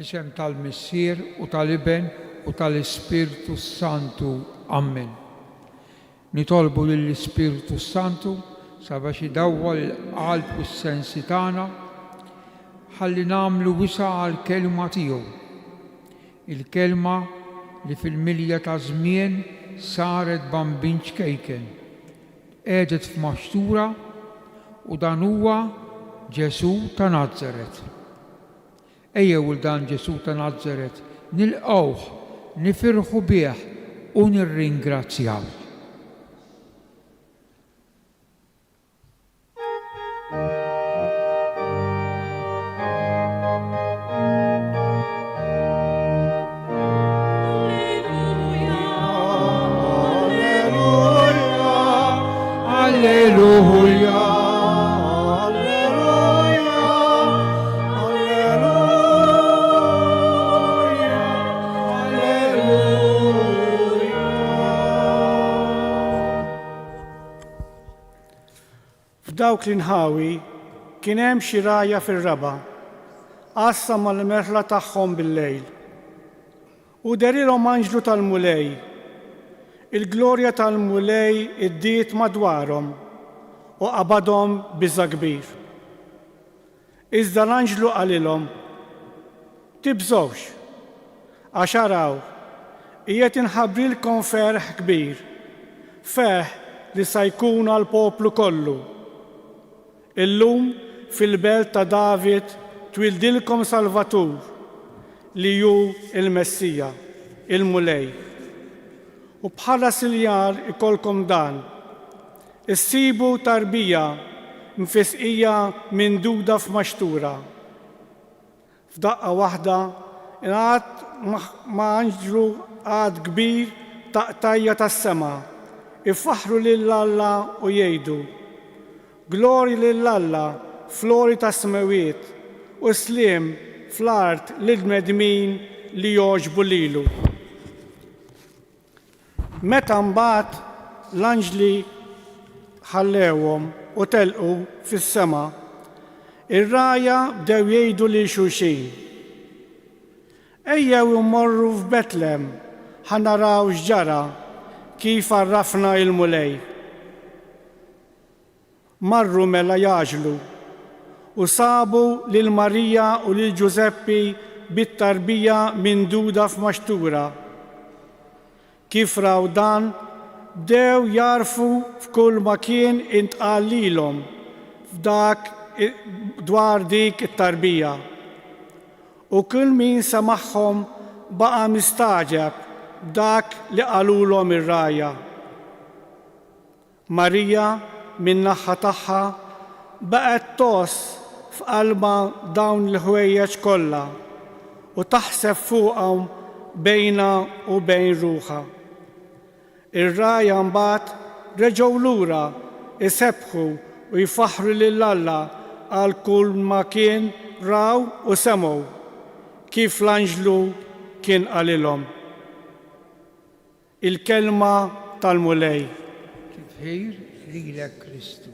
Fisem tal-Missier u tal-Iben u tal-Ispiritu Santu. Amen. Nitolbu lill-Ispiritu Santu sabiex idawwa l-qalb u s-sensi tagħna ħalli nagħmlu wisa għall-kelma tiegħu. Il-kelma li fil-milja ta' żmien saret bambin ċkejken, qiegħdet f'maxtura u dan huwa Ġesu ta' Nażaret. Ejjew il dan Ġesu ta' Nażaret nilqgħuh, nifirħu bih u nirringrazzjaw. F'dawk l-inħawi kien hemm xi ragħja fir-raba' qassa mal-merħla tagħhom bil-lejl. U derilhom anġlu tal-mulej. Il-glorja tal-mulej iddiet madwarhom u qabadhom biża' kbir. Iżda l-anġlu qalilhom: tibżgħux, għax araw qiegħed inħabbrilkom ferħ kbir, ferħ li se jkun għall-poplu kollu. Illum fil-belt ta' David twildilkom Salvatur li hu il-Messija, il-Mulej. U bħala siljar ikolkom dan, issibu tarbija mfisqija minduda f'maxtura. F'daqqa waħda ingħad ma' anġlu għad kbir taqtajja tas-sema, ifaħru lill-Alla u jgħidu: Glori lill-Alla flori tas-smewiet u sliem fl-art lill-medmin li jogħġbu lilu. Meta mbagħad l-anġli ħallewhom u telqu fis-sema, ir-ragħja bdew jgħidu lil xulxin: ejjew immorru f'Betlem ħanaraw x'ġara kif arrafna il-mulej. Marru mela jaġlu u sabu lil Marija u lil Ġuseppi bit-tarbija minduda f'maxtura. Kif raw dan, bdew jarfu f'kull ma kien intqal lilhom dwar dik it-tarbija. U kull min samaħħom baqa' mistaġeb b'dak li qalulhom ir-ragħja. Marija min-naħa tagħha baqgħet toss f'qalbha dawn il-ħwejjeġ kollha u taħseb fuqhom bejnha u bejn ruħha. Ir-ragħja mbagħad reġgħu lura isebħu u jfaħru lill-Alla għal kull ma kien raw u semgħu kif l-anġlu kien qalilhom. Il-kelma tal-mulej. Titħir lilek Kristu.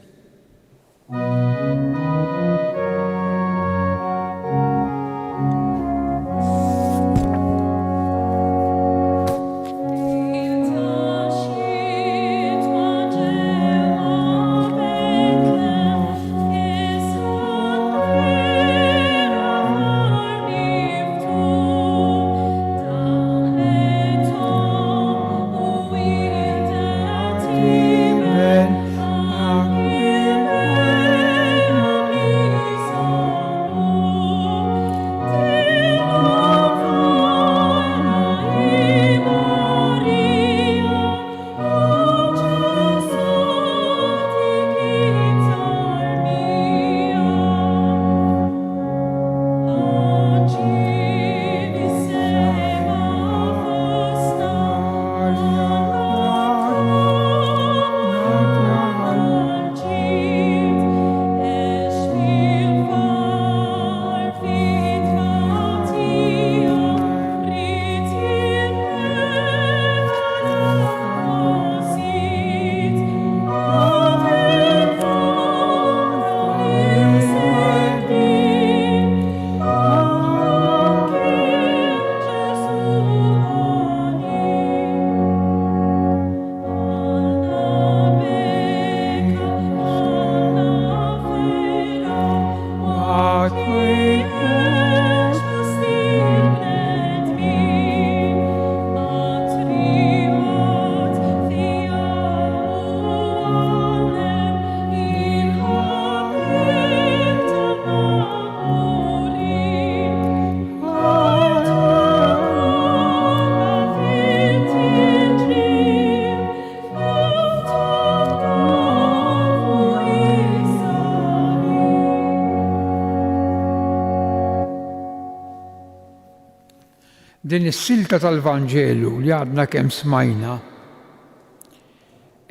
din is-silta tal-Vanġelu li għadna kemm smajna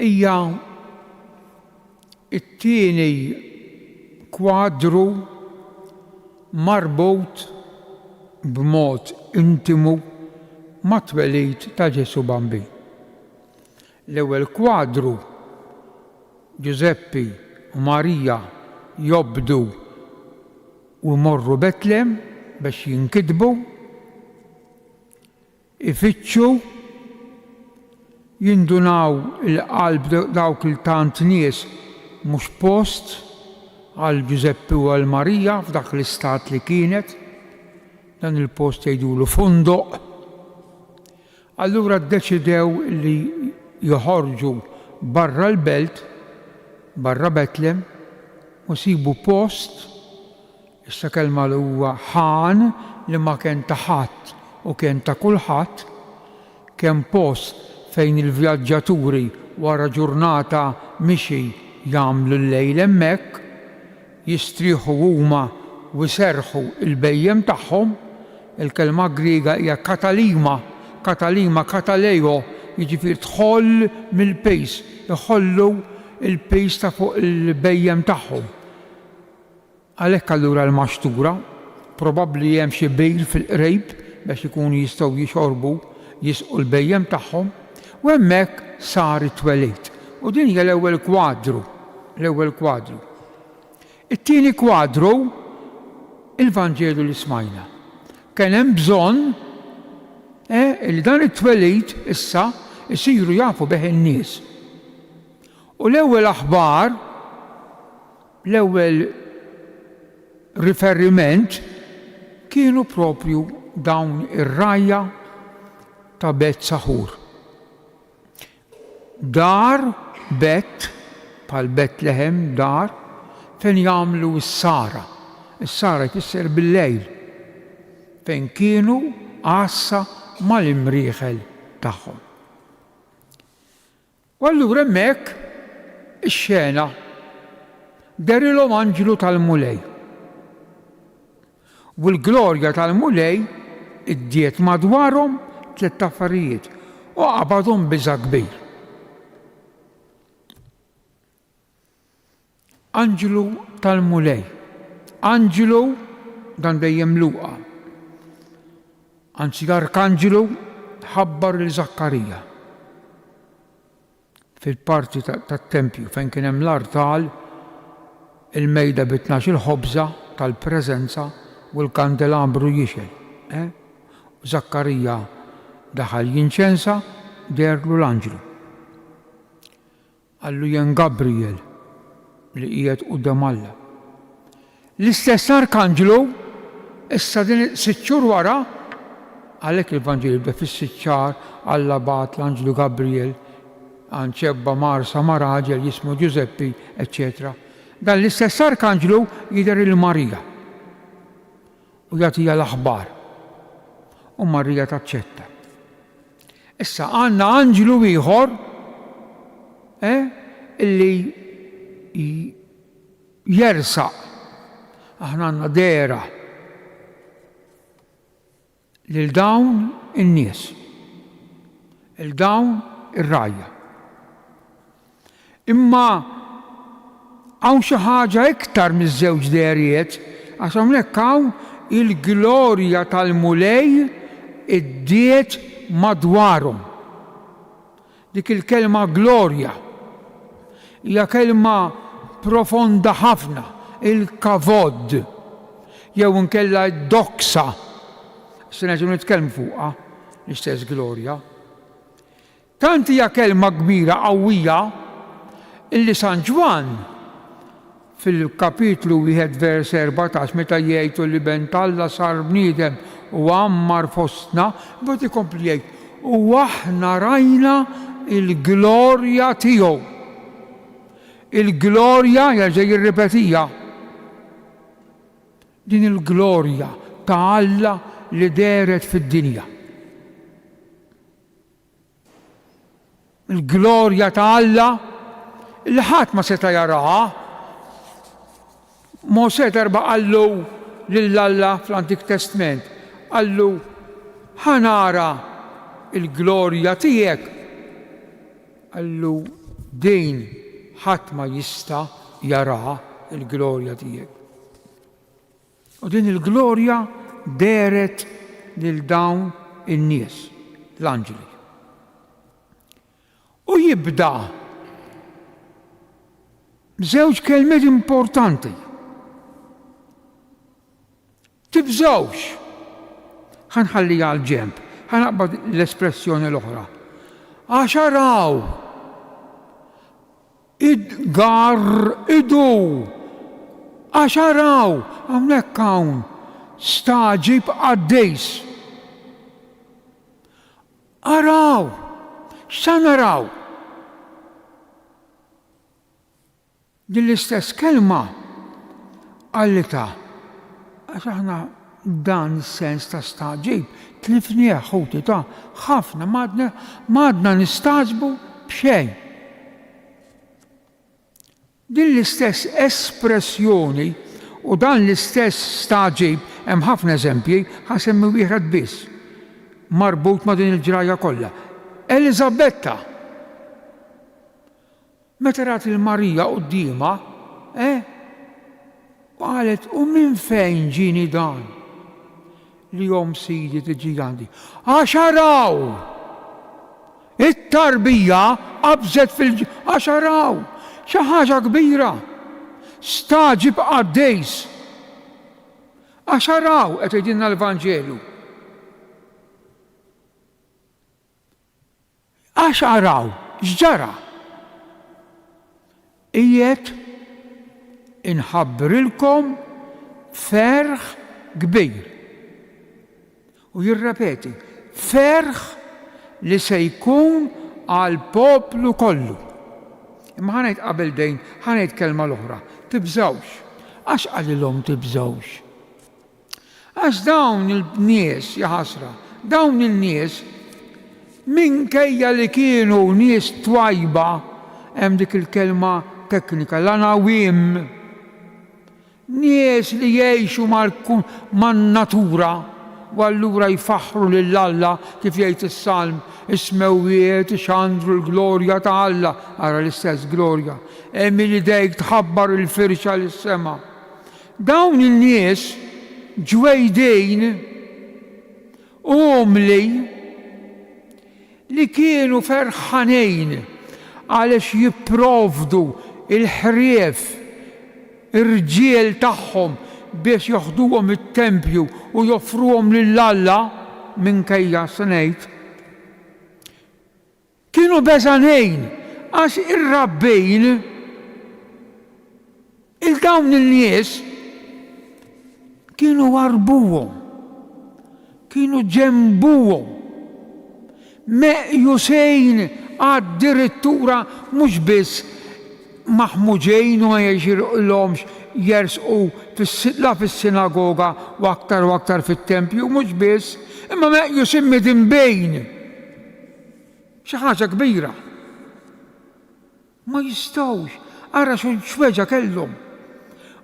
hija it-tieni kwadru marbut b'mod intimu mat-twelid ta' Ġesu Bambin. L-ewwel kwadru Giuseppi u Marija jobdu u jmorru Betlem biex jinkitbu, ifittxu, jindunaw il-qalb dawk il-tant nies mhux post għal Giuseppi u għal Marija f'dak l-istat li kienet, dan il-post jgħidulu fundoq. Allura ddeċidew li joħorġu barra l-belt, barra Betlem, u sibu post, issa kelma li huwa ħan li ma kien ta' ħadd u kien ta' kulħadd, kien post fejn il-vjaġġaturi wara ġurnata mixi jagħmlu l-lejl hemmhekk, jistrieħu huma u jserħu il-bejjem tagħhom. Il-kelma Griega hija katalima, katalejo, jiġifieri tħoll mill-pejs, iħollu il-pejs ta' fuq il-bejjem tagħhom. Għalhekk allura l-maxtura, probabbli hemm xi bejl fil-qrejb biex ikunu jistgħu jixorbu, jisqu l-bejjem tagħhom, u hemmhekk sar it-twelid. U din hija l-ewwel kwadru. It-tieni kwadru il-Vanġelu li smajna. Kien hemm bżonn li dan it-twelid issa isiru jafu bih in-nies. U l-ewwel aħbar, l-ewwel riferiment kienu propju dawn ir-rajja ta' Bet Saħur. Dar Bet, bħal Betlehem, dar fejn jagħmlu s-sara. Is-sara jfisser bil-lejl, fejn kienu għassa mal-imrieħel tagħhom. U allura hemmhekk ix-xena derilhom anġlu tal-mulej. U l-glorja tal-mulej iddiet madwarhom tliet affarijiet u qabadhom biża' kbir. Anġlu tal-mulej. Anġlu dan dejjem Luqa. Anzi l-arkanġelu ħabbar lil Zakkarija fil-parti tat-tempju fejn kien hemm l-artal, il-mejda b'12 ħobża tal-preżenza u l-kandelabru jixel. Zakkarija daħal jinċensa, derlu l-anġlu. Għallu jen Gabriel li qiegħed quddiem Alla. L-istess arkanġelu issa din 6 xhur wara, għalhekk il-Vanġeli jibda fis-siċċar Alla bagħat l-anġlu Gabriel għan ċebba marsa ma' raġel jismu Giuseppi, eccetera. Dan l-istess arkanġelu jidher il-Marija u jagħtiha l-aħbar. U Marija taċċetta. Issa għandna anġlu ieħor illi jersaq. Aħna għandna dera lil dawn in-nies, il-dawn ir-rajja. Imma hawn xi ħaġa iktar miż-żewġ derijiet, għax hawnhekk hawn il-glorja tal-mulej iddiet madwarhom. Dik il-kelma glorja hija kelma profonda ħafna, il-kavod, jew inkella d-doksa. Se nerġgħu nitkellmu fuqha l-istess glorja. Tant hija kelma kbira qawwija illi San Ġwan fil-kapitlu 1 vers 14 meta jgħidu li bent Alla sar bniedem u għammar fostna, bad ikompli jgħid u aħna rajna il-glorja tiegħu. Il-glorja jerġa' jirripetija. Din il-glorja ta' Alla li deret fid-dinja. Il-glorja ta' Alla li ħadd ma seta' jaraha. Mosè darba qallu lil Alla fl-Antik Testament, qallu ħanara il-glorja tiegħek. Allu din ħadd ma jista' jara il-glorja tiegħek. U din il-glorja deret lil dawn in-nies, l-anġeli. U jibda b'żewġ kelmiet importanti. Tibżawx. Ħanħallija għal ġemb, ħanaqbad l-espressjoni l-oħra. Għax araw, idu, għax araw, hawnhekk hawn staġib għaddejs. Araw, x'sa naraw? Din l-istess kelma għallita, għax aħna dan is-sens ta' staġib tlifnieh ħuti ta' ħafna madna nistaġbu b'xejn. Din l-istess espressjoni u dan l-istess staġib hemm ħafna eżempji ħasemmi wieħed biss marbut ma' din il-ġraja kollha. Elisabetta meta rat il-Marija qudiemha, qalet u minn fejn ġini dan li jom sidi tiġi għandi. Għax araw, it-tarbija qabżet għax araw, xi ħaġa kbira, staġib għaddejs. Għax araw qed jgħidilna l-Evanġelu. Għax araw, x'ġara? Qiegħed inħabbrilkom ferħ kbir. U jirrepeti, ferħ li se jkun għal poplu kollu. Imma ħanejt qabel dejn, ħanejt kelma l-oħra, tibżawx. Għax qalilhom tibżawx? Għax dawn il-nies, ja ħasra, dawn il-nies minkejja li kienu nies twajba, hemm dik il-kelma teknika, l-anawim, nies li jgħixu man-natura u allura jfaħru lill-Alla kif jgħid is-Salm, ismewwiet ixandru l-glorja ta' Alla, ara l-istess glorja, hemm li dejk tħabbar il-firxa lis-sema. Dawn in-nies ġwejdejn umli li kienu ferħanejn għaliex jipprovdu il-ħrief ir-rġiel tagħhom biex joħduhom it-tempju u joffruhom lill-Alla minkejja se ngħid. Kienu beżanejn għax ir-rabbejn il-dawn il-nies kienu warbuhom, kienu ġembuhom, meqjusejn għad-dirittura mhux biss maħmuġejn u ma jgħixilhomx jersqu la fis-sinagoga u aktar fit-tempju, mhux biss, imma meqjus immedin bejn. Xi ħaġa kbira. Ma jistgħux, ara x'weġa kellhom.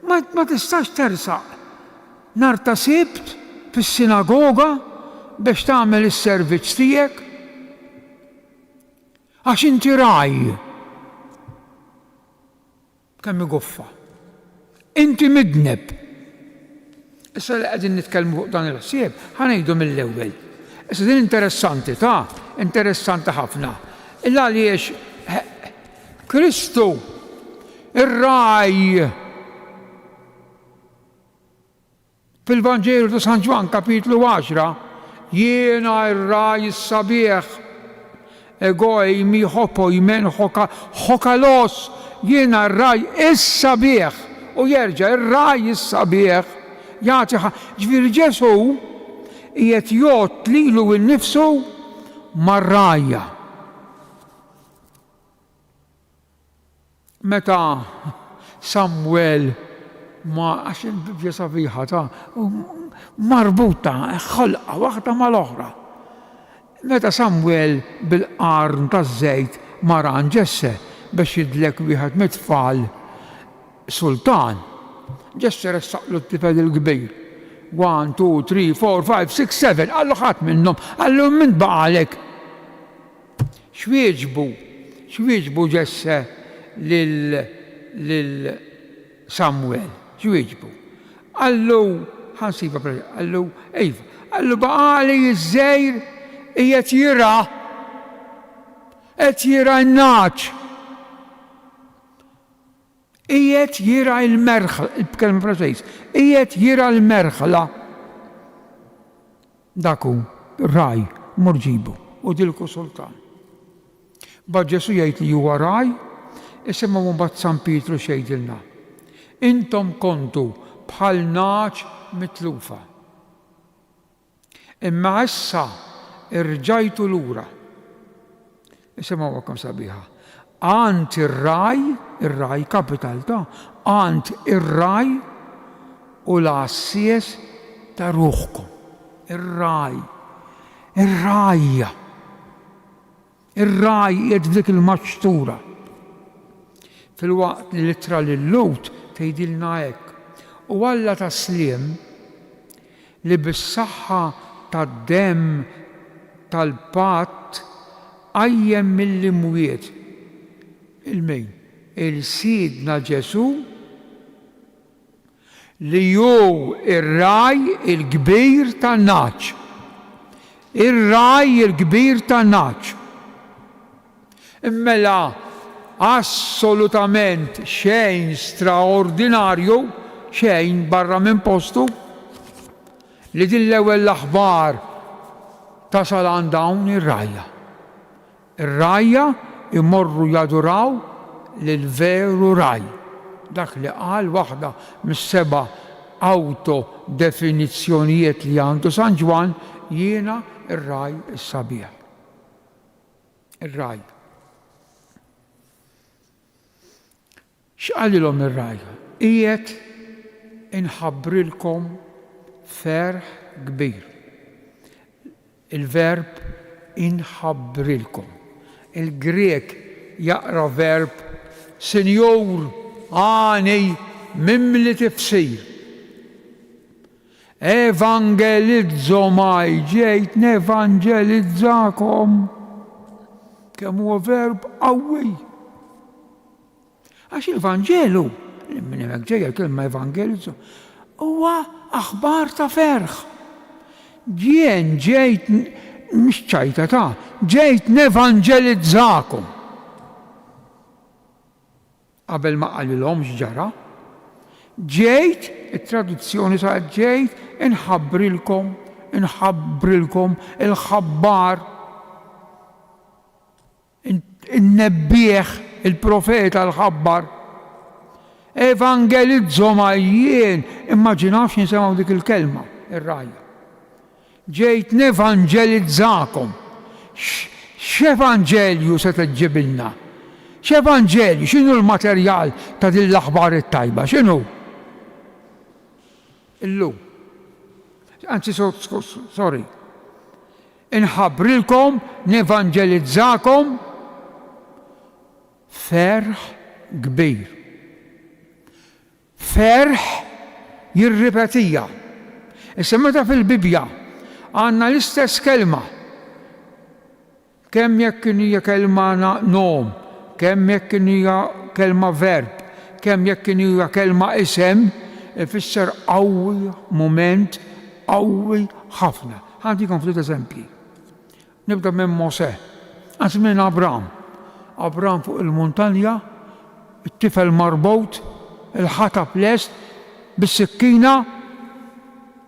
Ma tistax tersaq nhar ta' Sibt fis-sinagoga biex tagħmel is-servizz tiegħek. Għax inti raj. Kemm iguffa. Inti midneb. Issa li qegħdin nitkellmu fuq dan il-ħsieb, ħanejdu mill-ewwel. Issa din interessanti interessanti ħafna. Illa għaliex Kristu ir-raj fil-Vanġelu ta' San Ġwan kapitlu 10, jiena ir-raj is-sabiħ egoj mi ħopo jmen ħokalos, jiena r-raj is-sabiħ u jerġa' ir-raj is-sabiħ jagħti ġifieri Ġesu qiegħed jgħod lilu nnifsu mar-rajja. Meta Samwel ma għax il-Bibja sabiħa marbuta ħolqa waħda mal-oħra. Meta Samwel bil-qarn taż-żejt maran Ġesse biex jidlek wieħed mit-tfal sultan, Ġesse ressaqlu t-tifel il-kbir. 1, 2, 3, 4, 5, 6, 7, għallu ħadd minnhom, għallu min baqalek. X'wieġbu Ġesse lil Samuel, x'wieġbu? Għallu, ħansiba għallu, għallu baqali iż-żejr qiegħed jira n-naċ. Qiegħed jira l-merħla, il-kelma Franċiż, qiegħed jira l-merħla. Daku, raj, murġibu, u dilku sultan. Ba Ġesu jgħid li huwa raj, isemma mbagħad San Pietru xejdilna. Intom kontu bħal naċ mitlufa. Imma issa irġajtu lura. Isemma għakom sabiħa. Għand ir-raj kapital ta' għand ir-raj u l-assies ta' ruħkom. Ir-rajja. Ir-raj jed dik il-maċtura. Fil-waqt li litra l-Lut tgħidilna hekk. U Alla taslim li bis-saħħa tad-demm tal-patt għajjem mill-imwiet il-min, il-Sidna Ġesu li ju ir-raj il-kbir tan-naċ. Ir-raj il-kbir tan-naċ. Immela assolutament xejn straordinarju, xejn barra minn postu li din l-ewwel l-aħbar tasal għand dawn ir-rajja. Ir-rajja imorru jaduraw lil-veru raj. Dak li qal waħda mis-7 autodefinizzjonijiet li għandu San Ġwan, jiena ir-raj is-sabiħ. Ir-raj. X'qalilhom ir-raj? Qiegħed inħabbrilkom ferħ kbir. Il-verb inħabbrilkom. Il-Grek jaqra verb senjur għani mimli tifsir. Evangelizzomaj, ġejt nevangelizzakom. Kemm huwa verb qawwi. Għax il-Vangelu, minn hekk ġejja l-kelma evangelizzo, huwa aħbar ta' ferħ. Ġejt mhix ċajta ta' ġejt nevangelizzakom. Qabel ma qalilhomx ġara, ġejt, it-traduzzjoni sa' ġejt inħabbrilkom il-ħabbar, in-nebbieħ, il-profeta l-ħabbar. Evangelizzoma jien, immaġinawx nisimgħu dik il-kelma, ir-rajja. Ġejt nevangelizzakom. X'evanġelju se tiġġibilna? X'evanġelju? X'inhu l-materjal ta' din l-aħbar it-tajba? X'inhu? Illum. Anzi, sorry. Inħabbrilkom, nevangelizzakom ferħ kbir. Ferħ jirripetija. Issa meta fil-Bibja għandna l-istess kelma. Kemm jekk hija kelma nom, kemm jekk hija kelma verb, kemm jekk hija kelma isem, ifisser qawwi mument, qawwi ħafna. Ħantikom ftit eżempji. Nibda minn Mosè, anzi minn Abram. Abram fuq il-muntanja, it-tifel marbut, il-ħatab lest, bis-sikkina.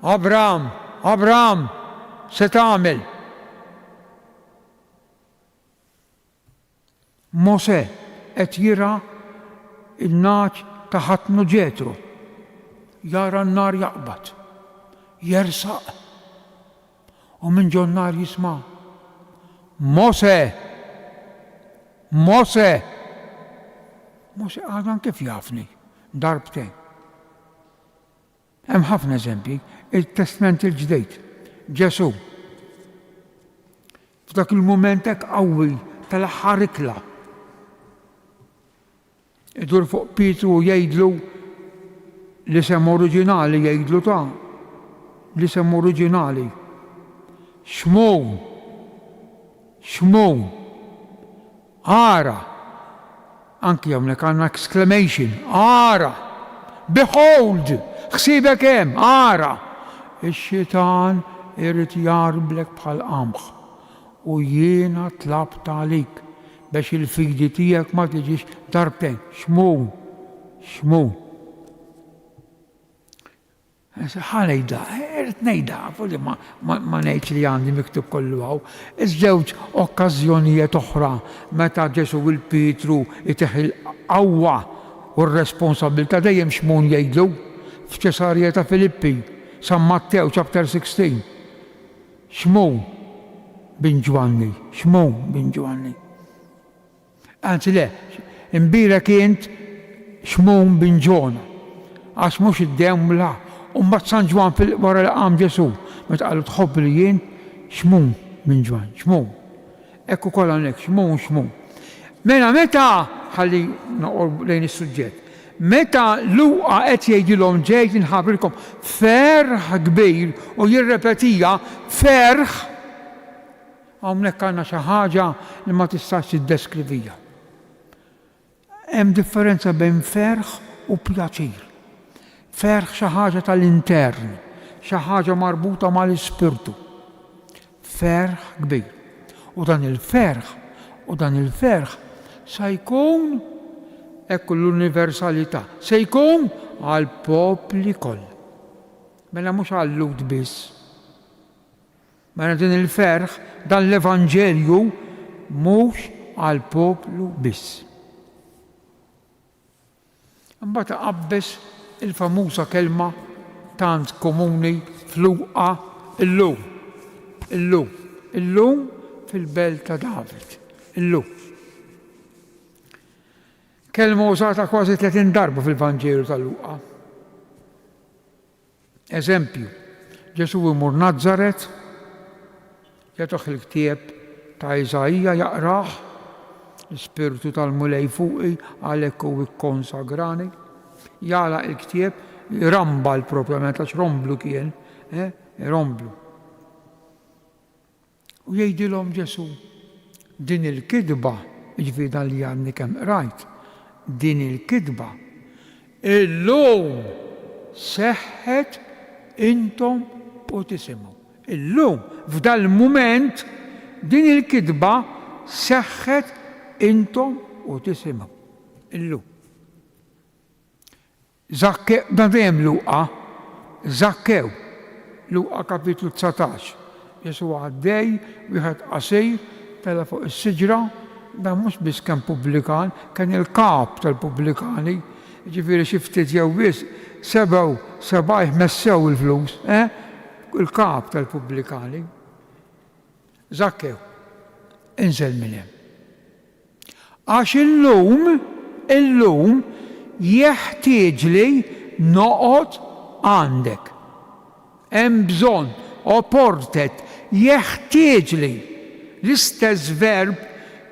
Abram, se tagħmel? Mosè qed jira n-naċ ta' ħatnu Ġetru. Jara n-nar jaqbad, jersaq. U minn ġo n-nar jisma' Mosè għadan kif jafni, darbtejn. Hemm ħafna eżempji, il-Testament il-ġdejt, Ġesu. F'dak il-mument hekk qawwi tal-aħħar ikla. Idur fuq Pietru jgħidlu l-isem oriġinali jgħidlu ta' l-isem oriġinali. Xmon. Xmon. Ara. Anki hawnhekk għandna exclamation. Ara. Behold. Ħsiebek hemm. Ara. Ix-xitan irid jarblek bħal qamħ. U jiena tlabt għalik biex il-fidi tiegħek ma tiġix darbtejn. Xmon. Xmon. ħanejda, irrit nejda, ma nejt li għandi miktub kollu għaw. Iż-żewġ okkażjonijiet oħra meta Ġesu il-Pietru iteħ il-qawwa u r-responsabilta dejjem xmon jgħidlu f'Ċesarja ta' Filippi, San Mattew chapter 16. Xmon bin Ġwanni, xmon bin Ġwanni. Anzi le, imbira kient xmon bin Ġona, għax mhux id-demm la. Umbat San Ġwan wara li qam Ġesu, meta qalu tħobb li jien xmum minn Ġwan, xmum. Ekku kollha hekk, xmum. Meta ħalli noqgħod lejn is-suġġett. Meta Luqa qed jgħidilhom ġejt inħabbrilkom ferħ kbir u jirrepetija ferħ, hawnhekk għandna xi ħaġa li ma tistax tiddeskrivija. Hemm differenza bejn ferħ u pjaċir. Ferħ xi ħaġa tal-intern, xi ħaġa marbuta mal-ispirtu. Ferħ kbir. U dan il-ferħ se jkun ekku l-universalità, se jkun għal popli kollha. Mela mhux għal Lut biss. Mela din il-ferħ dan l-Evanġelju mhux għal poplu biss. Imbagħad qabbes il-famuża kelma tant komuni f'Luqa illum. Illum fil-belt ta' David. Illum. Kelma użata kważi 30 darba fil-Vanġelu ta' Luqa. Eżempju, Ġesu imur Nażaret, jagħtuh il-ktieb ta' Iżajja jaqrah, l-Ispirtu tal-Mulej fuqi għalhekk hu ikkonsagrani. Jala il-ktieb, rambal propjament, għax romblu kien, romblu. U jgħidilhom Ġesu, din il-kidba, ġifieri dan li għandni kemm rajt, din il-kidba, illum seħħet intom u tisimgħu. Illum, f'dal mument, din il-kidba seħħet intom u tisimgħu. Illum. Dejjem Zakkew, Luqa kapitlu 19. Jesu għaddej, wieħed qasir, tela fuq is-siġra, dan mhux biss kien pubblikan, kien il-kap tal-pubblikani, ġifieri xi ftit jew biss sebgħu messew il-flus, il-kap tal-pubblikani. Zakkew, inżel minn hemm. Għax illum jeħtieġ li noqgħod għandek. Hemm bżonn, opportet, jeħtieġ li l-istess verb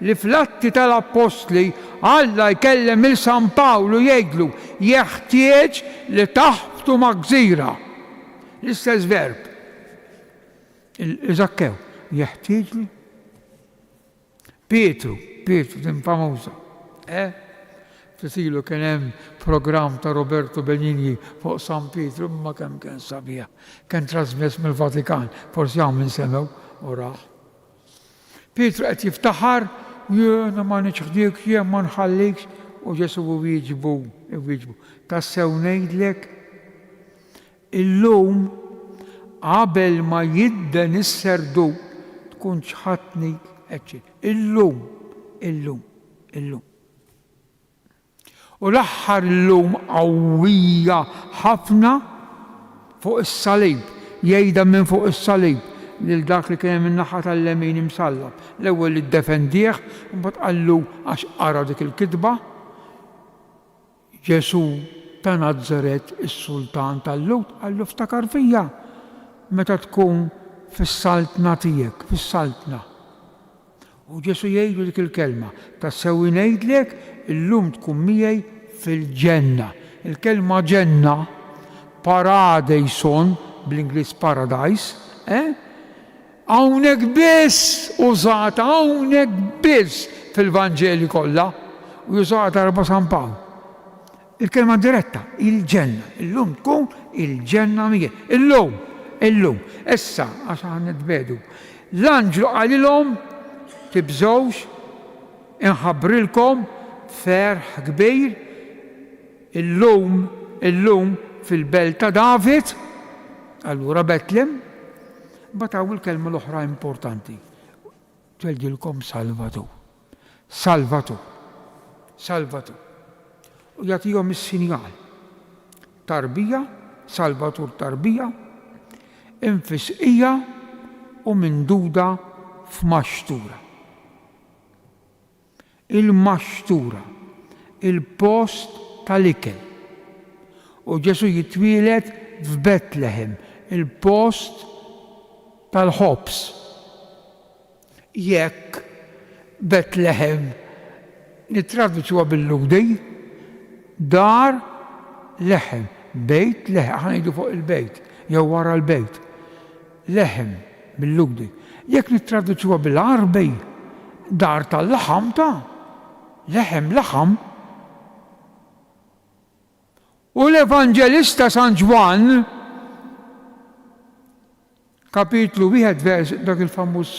li fl-Atti tal-Apostli Alla jkellem il-San Pawlu jgħidlu jeħtieġ li taħbtu ma' gżira. L-istess verb. Zakkew, jeħtieġ li? Pietru, din famuża. Tisilu kien hemm programm ta' Roberto Benigni fuq San Pietru, ma kemm kien sabiħ. Kien trasmess mill-Vatikan, forsi hawn min semgħu u rah. Pietru qed jiftaħar, jiena ma niċħdik, jien ma nħallikx, u Ġesu wieġbu. Tassew ngħidlek, illum qabel ma jidden is-serdu tkun ċħatni illum. U l-aħħar illum qawwija ħafna fuq is-salib, jgħidha minn fuq is-salib lil dak li kien min-naħa tal-lemin imsallab. L-ewwel iddefendih, imbagħad qallu għax qara dik il-kitba, Ġesu ta' Nażaret, is-Sultan tal-Lut, qallu ftakar fija meta tkun fis-saltna tiegħek, fis-saltna. U Ġesu jgħidu dik il-kelma, tassew ngħidlek illum tkun miegħi fil-ġenna. Il-kelma ġenna, paradejson bl-Ingliż paradise, hawnhekk biss użata, hawnhekk biss fil-Vanġeli kollha u jużata darba San Pawl. Il-kelma diretta, il-ġenna, illum tkun il-ġenna mija. Illum, issa għax nitbedu. L-anġlu qalilhom tibżgħux, inħabbrilkom ferħ kbir illum fil-belt ta' David, allura Betlem, bataw il-kelma l-oħra importanti. Tgħidilkom Salvatur. U jagħtihom is-sinjal. Tarbija, Salvatur tarbija, infisqija u minduda f'maxtura. Il-maxtura, il-post tal-ikel. U Ġesu jitwieled f'Betlehem, il-post tal-ħobs. Jekk Betlehem nittraduċuha bil-lugdi, dar leħem, bejt leħem, ħanajdu fuq il-bejt, jew wara l-bejt. Leħem bil-lugdi. Jekk nittraduċuha bil-Arbi, dar tal-laħam leħem laħam. U l-Evanġelista San Ġwan, kapitlu 1 vers, dak il-famuż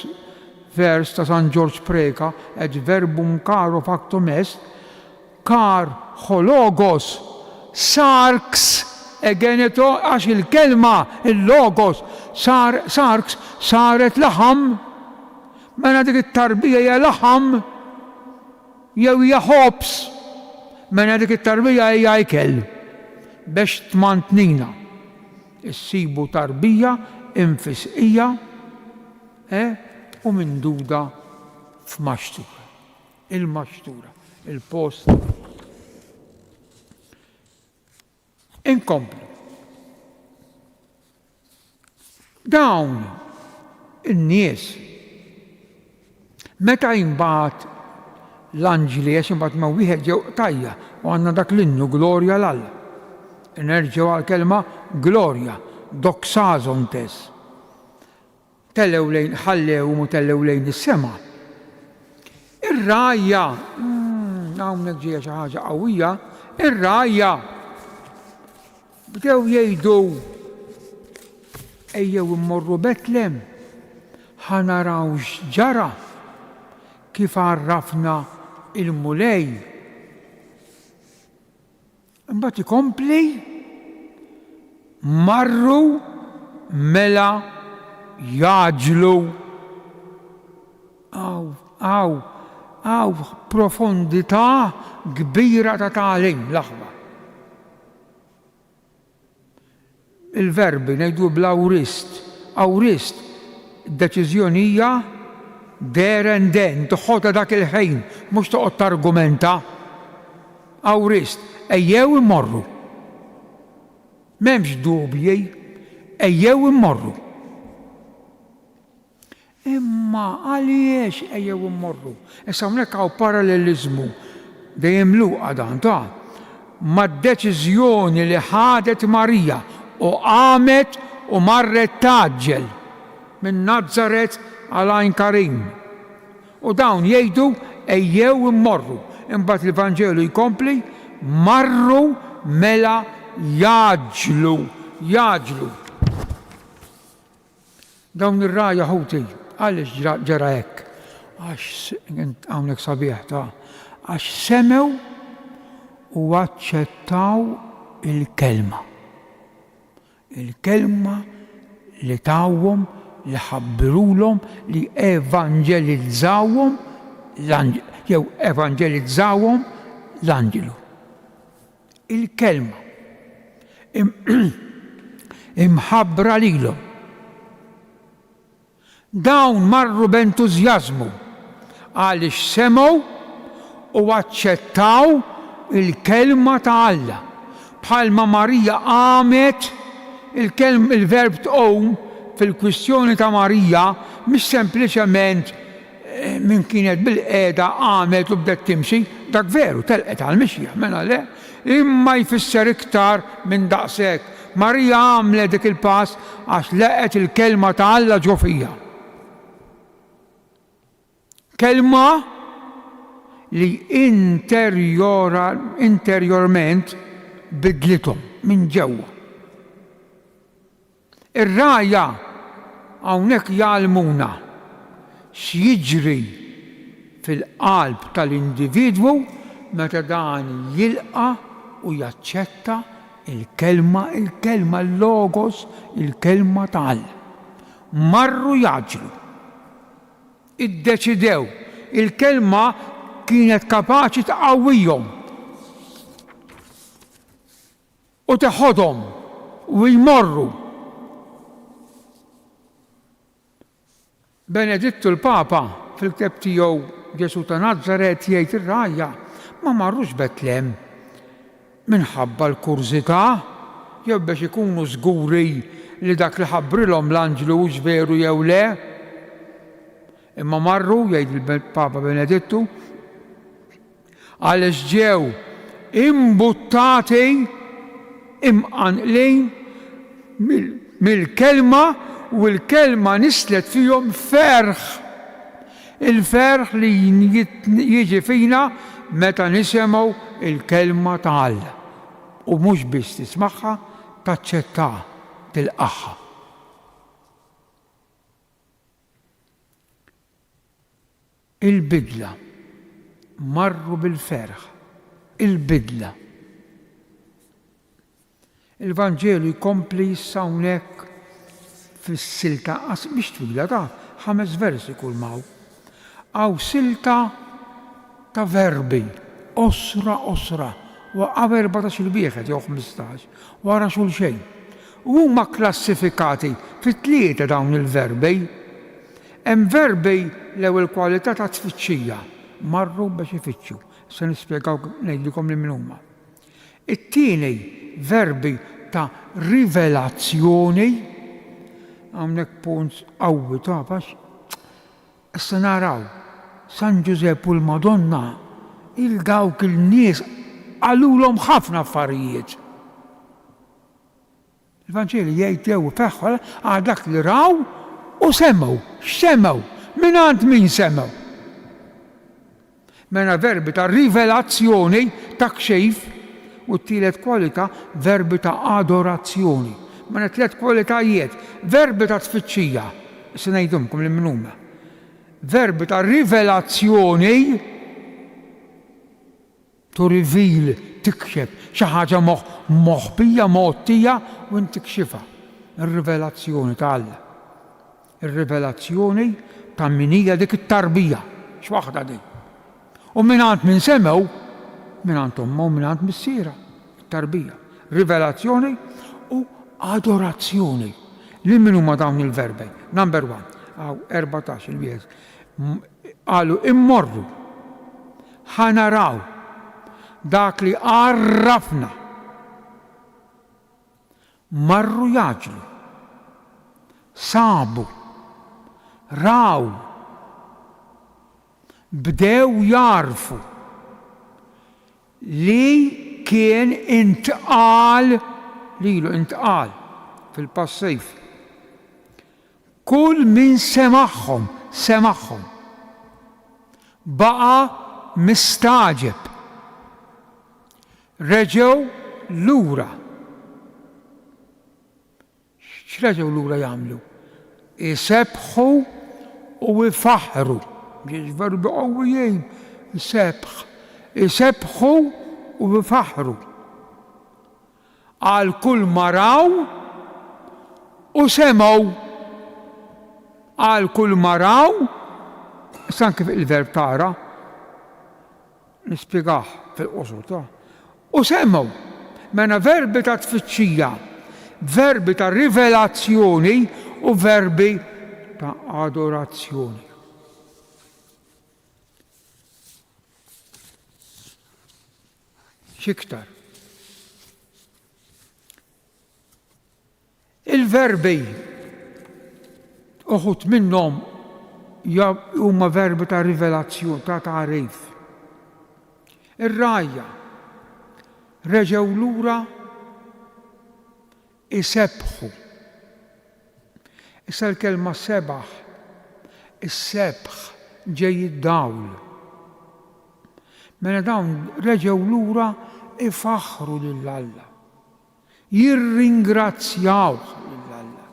vers ta' San George Preka, et verbum caro factum est, kar hologos sarks egeneto, għax il-kelma, il-logos, sarks, saret laħam, mena dik it-tarbija hija laħam, jew hija ħobs, mena dik it-tarbija hija ikel, biex tmantnina. Issibu tarbija, infisqija, u minduda f'maxtura. Il-maxtura, il-post. Inkomplu. Dawn in-nies meta jinbagħat l-anġli għax imbagħad ma wieħed ġew tajja u għandna dak l-innu glorja l-Alla. Nerġgħu għall-kelma glorja, doxazontes. Tellew lejn, ħallew u tellew lejn is-sema. Ir-rajja, hawnhekk ġejja xi ħaġa qawwija, ir-rajja bdew jgħidu ejjew immorru Betlem, ħanaraw x'ġara kif għarrafna il-mulej. Imbagħad ikompli marru mela jaġlu. Għaw profondità kbira ta' tagħlim l-aħbar. Il-verbi ngħidu bl-awrist. Awrist, deċiżjoni hija der and then, toħodha dak il-ħin, mhux toqgħod targumenta. Awrist, ejjew immorru. M'hemmx dubji, ejjew immorru. Imma għaliex ejjew immorru? Issa hawnhekk hawn paralleliżmu dejjem Luqa dan mad-deċiżjoni li ħadet Marija u qamet u marret taġġel minn Nazaret għal Għajn Karim. U dawn jgħidu ejjew immorru. Imbagħad l-Evanġelu jkompli marru mela jaġlu. Dawn ir-rajja ħuti, għaliex ġara hekk? Għax hawnhekk sabiħ għax semew u aċċettaw il-kelma. Il-kelma li tawhom, li ħabbirulhom, li evanġelizzawhom jew evanġelizzawhom l-anġelu. Il-kelma imħabbra lilhom. Dawn marru b'entużjażmu għaliex semgħu u aċċettaw il-kelma ta' Alla. Bħalma Marija qamet il-verb tqum fil-kwistjoni ta' Marija mhix sempliċement min kienet bil-qiegħda qamet u bdet timxi, dak veru telqet għall-mixja, mela le, imma jfisser iktar minn daqshekk. Marija għamlet dik il-pass għax laqet il-kelma ta' Alla ġo fija. Kelma li interjorment bidlitom minn ġewwa. Ir-rajja hawnhekk jgħalmuna x'jiġri fil-qalb tal-individwu meta dan jilqa u jaċċetta il-kelma l-logos, il-kelma ta' Alla. Marru jaġlu. Iddeċidew. Il-kelma kienet kapaċi tqawwihom u teħodhom u jmorru. Benedittu l-Papa fil-ktab tiegħu Ġesu ta' Nażaret jgħid ir-rajja ma marrux Betlem minħabba l-kurzità jew biex ikunu żguri li dak li ħabbrilhom l-anġlu hux veru jew le. Imma marru jgħid il-Papa Benedittu għaliex ġew imbuttati imqanqlin mill-kelma u l-kelma nislet fihom ferħ. Il-ferħ li jiġi fina meta nisimgħu il-kelma ta' Alla. U mhux biss tismagħha, taċċettaha, tilqaħħa. Il-bidla marru bil-ferħ. Il-bidla. Il-Vanġelu jkompli issa hawnhekk fis-silta biex twila ta' 5 versi kull maw. Għaw silta ta' verbi, osra, waqqa 14 bieħed jew 15, wara xulxejn. U huma klassifikati fit-3 dawn il-verbi. Hemm verbi l-ewwel kwalità ta' tfittxija, marru biex ifittxu. Se nispjegaw ngħidilkom li min huma. It-tieni verbi ta' rivelazzjoni, hawnhekk punt qawwi ta' bax. Issa naraw San Giuseppe u l-Madonna il-dawk il-nies għalulhom ħafna affarijiet. Il-Vanġeli jgħid jew feħħol għal dak li raw u semmew, x'semmew, mingħand min semmew. Mena verbi ta' rivelazzjoni ta' kxejf u t-tielet kwalità verbi ta' adorazzjoni. Mena 3 kwalitajiet, verbi ta' tfittxija, se ngħidhomkom li min huma. Verbi ta' rivelazzjoni, to reveal, tikxef, xi ħaġa moħbija, mottija u tikxifha. Ir-rivelazzjoni ta' Alla. Ir-rivelazzjoni ta' min hija dik it-tarbija, x'waħda din. U mingħand min semmew, mingħand omma u mingħand missiera, tarbija. Rivelazzjoni u adorazzjoni. Li min huma dawn il-verbi? Number 1. Għaw 14 il-bies. Għalu immorru, ħanaraw dak li għarrafna. Marru jaġlu, sabu, raw, bdew jarfu li kien intqal fil-passif. Kull min semaħħom, baqa mistaġeb. Reġew lura. X'reġew lura jagħmlu? Isebħu u ifaħru. Verbi qawwijin, isebħu u ifaħru. Għal kull maraw u semgħu. Għal kull maraw, san kif il-verb tara, nispjegaħ fil-qosor ta' u semgħu. Mena verbi ta' tfittxija, verbi ta' rivelazzjoni u verbi ta' adorazzjoni. X'iktar? Il-verbi uħut minnhom huma verbi ta' rivelazzjoni, ta' tarif. Ir-rajja reġew lura isebħu. Issa l-kelma sebaħ, is-sebħ ġej id-dawl. Mela dawn reġgħu lura ifaħħru lill-Alla, jirringrazzjawh lill-Alla,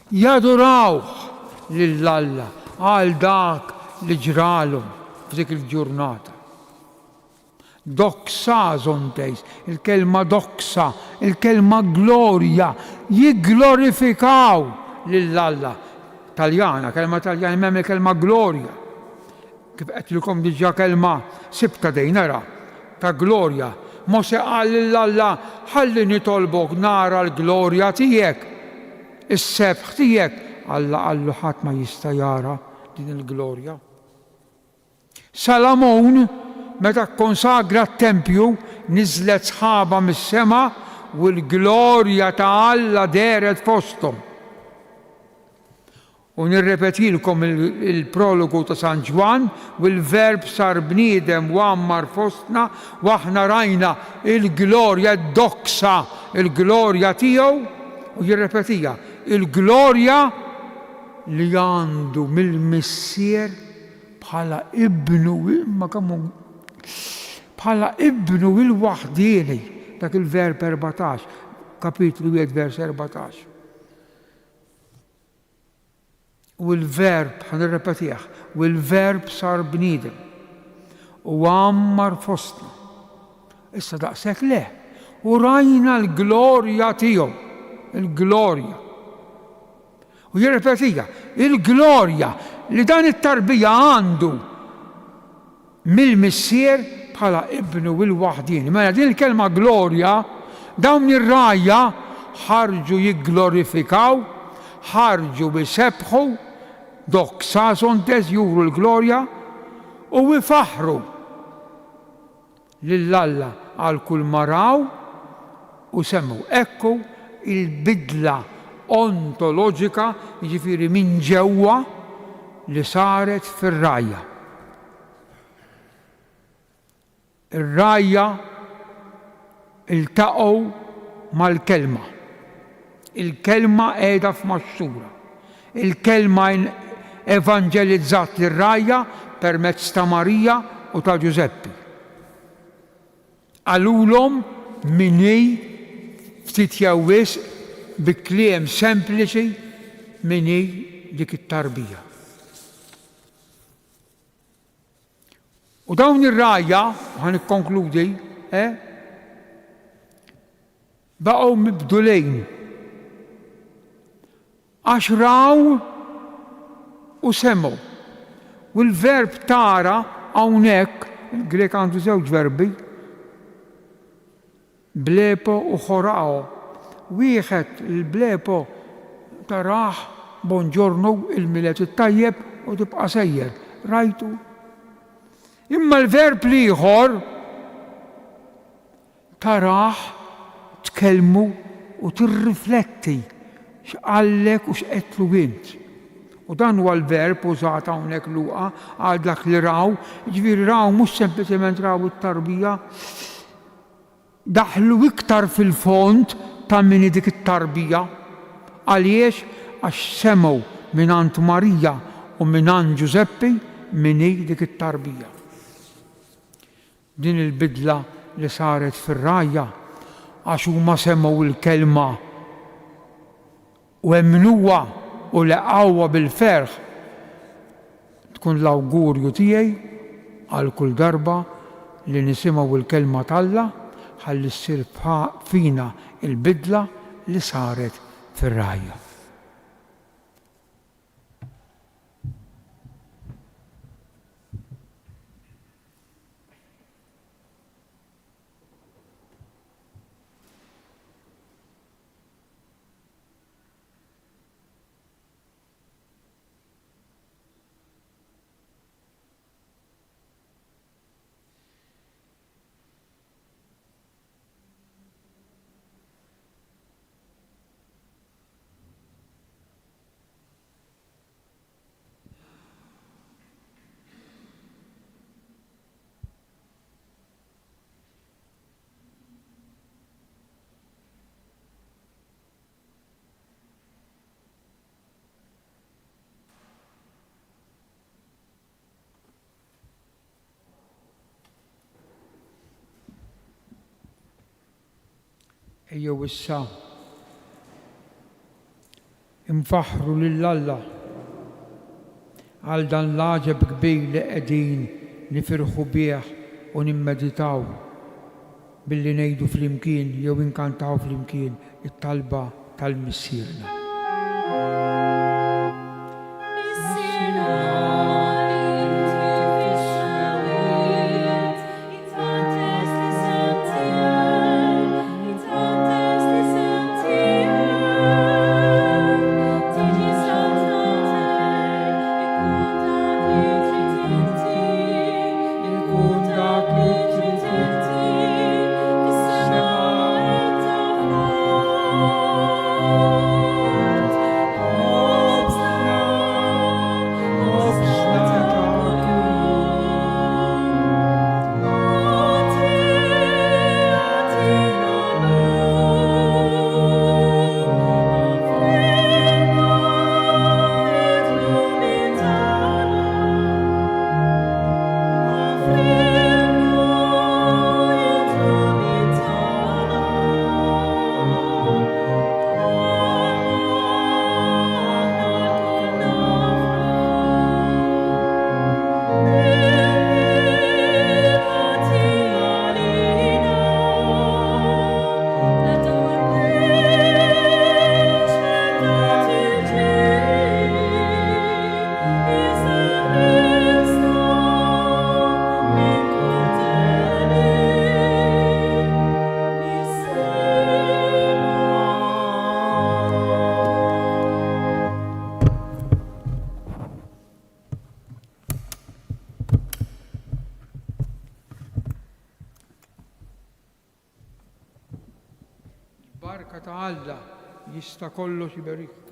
jadurawh lill-Alla għal dak li ġralhom f'dik il-ġurnata. Doxa zontejs, il-kelma doxa, il-kelma glorja, jigglorifikaw lill-Alla. Taljana, kelma taljana, m'hemm il-kelma glorja. Kif qedtilkom diġà kelma sibta dejnara ta' glorja. Mose qal lill-Alla ħalli nitolbok nara l-glorja tiegħek, is-sebħ tiegħek. Alla qallu ħadd ma jista' jara din il-glorja. Salamon meta konsagra t-tempju niżlet sħaba mis-sema u l-glorja ta' Alla deret fosthom. U nirrepetilkom il-prologu ta' San Ġwan u l-verb sar bniedem u għammar fostna u aħna rajna il-glorja d-doksa, il-glorja tiegħu u jirrepetija il-glorja li għandu mill-missier bħala ibnu bħala ibnu il-waħdieni, dak il-verb 14, kapitlu 1 vers 14. U l-verb, ħanirrepetih, u l-verb sar bniedem u għammar fostna. Issa daqshekk le, u rajna l-glorja tiegħu, il-glorja. U jirrepetija, il-glorja li dan it-tarbija għandu mill-missier bħala ibnu il-waħdini. Mela din il-kelma glorja, dawn ir-rajja ħarġu jigglorifikaw, ħarġu bisebħu, doksa sontes juru l-glorja u ifaħru lill-Alla għal kull maraw u semmu. Ekku il-bidla ontoloġika, jiġifieri minn ġewwa li saret fir-rajja. Ir-rajja iltaqgħu mal-kelma. Il-kelma qiegħda f'maxxura. Il-kelma evangelizzat lir-rajja permezz ta' Marija u ta' Ġuseppi. Għalulhom minni ftit jawwis bi kliem sempliċi minni dik it-tarbija. U dawn ir-rajja, ħanikkonkludi, baqgħu mibdulejn. Għax raw u semmu. U l-verb tara hawnhekk, il-Grek għandu żewġ verbi, blepo u ħorao. Wieħed il-blepo taraħ bonġornu il-milet it-tajjeb u tibqa' sejjer. Rajtu? Imma l-verb ieħor taraħ tkellmu u tirrifletti x'qallek u x'qedtlu int. U dan huwa l-verb użat hawnhekk Luqa għal dak li raw, jiġifieri raw mhux sempliċement raw it-tarbija, daħlu iktar fil-fond ta' min dik it-tarbija. Għaliex għax semgħu mingħand Marija u mingħand Ġuseppi min dik it-tarbija. Din il-bidla li saret fir-rajja għax huma semgħu il-kelma u emnuwa u laqgħuha bil-ferħ, tkun l-awgurju tiegħi għal kull darba li nisimgħu il-kelma tal-Alla ħalli ssir fina il-bidla li saret fir-rajja. Ejjew issa infaħru lil Alla għal dan l-għaġeb kbir li qegħdin nifirħu bih u nimmeditaw billi ngħidu flimkien jew inkantaw flimkien it-talba tal-missierna. Barka ta' Alla jista' kollox iberih.